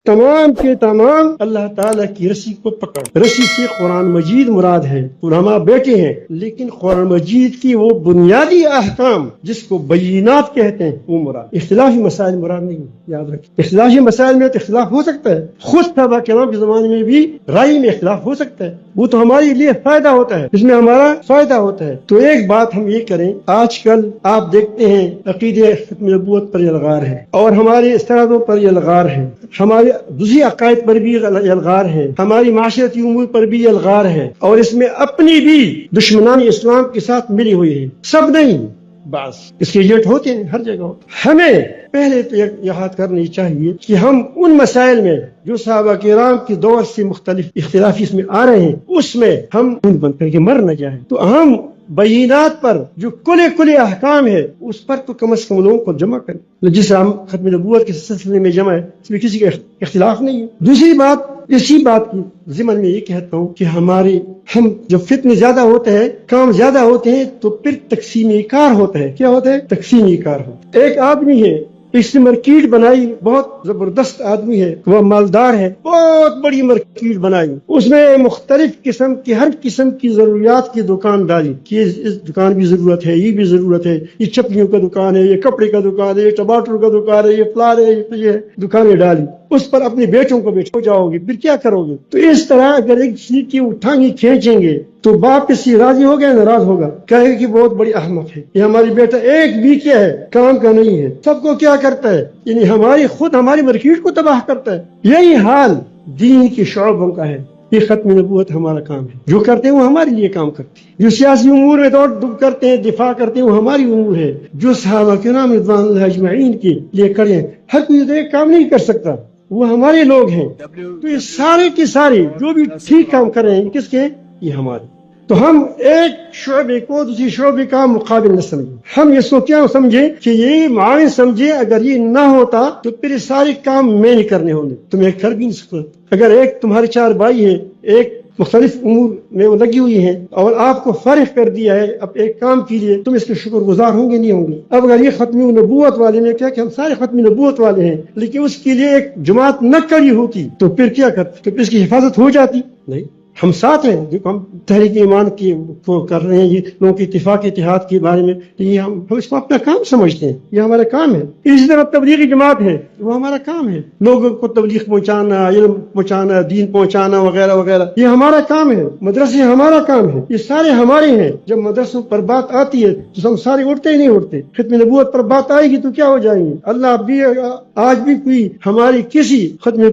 تمام کے تمام اللہ تعالیٰ کی رسی کو پکڑ. رسی سے قرآن مجید مراد ہے، علماء بیٹھے ہیں، لیکن قرآن مجید کی وہ بنیادی احکام جس کو بینات کہتے ہیں وہ مراد، اختلافی مسائل مراد نہیں. یاد رکھیں، اختلافی مسائل میں تو اختلاف ہو سکتا ہے، خود صحابہ کرام کے زمانے میں بھی رائے میں اختلاف ہو سکتا ہے، وہ تو ہمارے لیے فائدہ ہوتا ہے، اس میں ہمارا فائدہ ہوتا ہے. تو ایک بات ہم یہ کریں، آج کل آپ دیکھتے ہیں عقیدہ ختم نبوت پر الغار ہے، اور ہمارے استنادوں پر الغار ہے، ہمارے دوسری عقائد پر بھی الغار ہے، ہماری معاشرتی امور پر بھی الغار ہے، اور اس میں اپنی بھی دشمنان اسلام کے ساتھ ملی ہوئی ہے. سب نہیں، بعض اس کے ایجنٹ ہوتے ہیں ہر جگہ. ہمیں پہلے تو یاد کرنی چاہیے کہ ہم ان مسائل میں جو صحابہ کرام کے دور سے مختلف اختلافی اس میں آ رہے ہیں، اس میں ہم بن کر کے مر نہ جائیں. تو ہم بینات پر جو کل احکام ہے اس پر تو کم از کم لوگوں کو جمع کریں. جس ہم ختم نبوت کے سلسلے میں جمع ہے، اس میں کسی کا اختلاف نہیں ہے. دوسری بات، اسی بات کی ضمن میں یہ کہتا ہوں کہ ہم جب فتنے زیادہ ہوتے ہیں، کام زیادہ ہوتے ہیں، تو پھر تقسیمی کار ہوتا ہے. کیا ہوتا ہے؟ تقسیمی کار ہوتا ہے. ایک آدمی ہے، اس نے مارکیٹ بنائی، بہت زبردست آدمی ہے، وہ مالدار ہے، بہت بڑی مارکیٹ بنائی، اس میں مختلف قسم کی ہر قسم کی ضروریات کی دکان ڈالی کہ اس دکان بھی ضرورت ہے، یہ بھی ضرورت ہے، یہ چپلیوں کا دکان ہے، یہ کپڑے کا دکان ہے، یہ ٹماٹر کا دکان ہے، یہ فلار ہے، یہ دکانیں ڈالی. اس پر اپنے بیٹوں کو بیٹھو جاؤ گے، پھر کیا کرو گے؟ تو اس طرح اگر ایک چیز کی اٹھانگی کھینچیں گے تو باپ اس سے راضی ہوگا، ناراض ہوگا، کہے گا کہ بہت بڑی احمق ہے، یہ ہماری بیٹا ایک بھی کیا ہے، کام کا نہیں ہے، سب کو کیا کرتا ہے، یعنی ہماری مارکیٹ کو تباہ کرتا ہے. یہی حال دین کے شعبوں کا ہے. یہ ختم نبوت ہمارا کام ہے، جو کرتے ہیں وہ ہمارے لیے کام کرتے ہیں. جو سیاسی امور میں دوڑ دب کرتے ہیں، دفاع کرتے ہیں، وہ ہماری امور ہے. جو صحابہ کرام رضوان اللہ اجمعین کے لیے کرے، ہر کوئی تو ایک کام نہیں کر سکتا، وہ ہمارے لوگ ہیں. تو یہ سارے کے سارے جو بھی ٹھیک کام کر رہے ہیں، کس کے؟ یہ ہمارے. تو ہم ایک شعبے کو دوسری شعبے کا مقابل نہ سمجھیں، ہم اس کو کیا سمجھیں کہ یہ معاون سمجھیں. اگر یہ نہ ہوتا تو پھر یہ سارے کام میں نہیں کرنے ہوں گے، تم ایک کر بھی نہیں سکتے. اگر ایک تمہارے 4 بھائی ہیں، ایک مختلف امور میں وہ لگی ہوئی ہیں، اور آپ کو فارغ کر دیا ہے اب ایک کام کے لیے، تم اس کے شکر گزار ہوں گے نہیں ہوں گے؟ اب اگر یہ ختم نبوت والے نے کیا کہ ہم سارے ختم نبوت والے ہیں، لیکن اس کے لیے ایک جماعت نہ کری ہوتی تو پھر کیا کرتے؟ تو اس کی حفاظت ہو جاتی نہیں. ہم ساتھ ہیں، جو ہم تحریک ایمان کی کو کر رہے ہیں، یہ لوگوں کے اتفاق اتحاد کے بارے میں، یہ ہم اس کو اپنا کام سمجھتے ہیں، یہ ہمارا کام ہے. اسی طرح تبلیغی جماعت ہے، وہ ہمارا کام ہے، لوگوں کو تبلیغ پہنچانا، علم پہنچانا، دین پہنچانا وغیرہ وغیرہ، یہ ہمارا کام ہے. مدرسے ہمارا کام ہے، یہ سارے ہمارے ہیں. جب مدرسوں پر بات آتی ہے تو ہم سارے اٹھتے ہی نہیں اٹھتے. ختم نبوت پر بات آئے گی تو کیا ہو جائیں گے؟ اللہ بھی آج بھی کوئی ہماری کسی ختم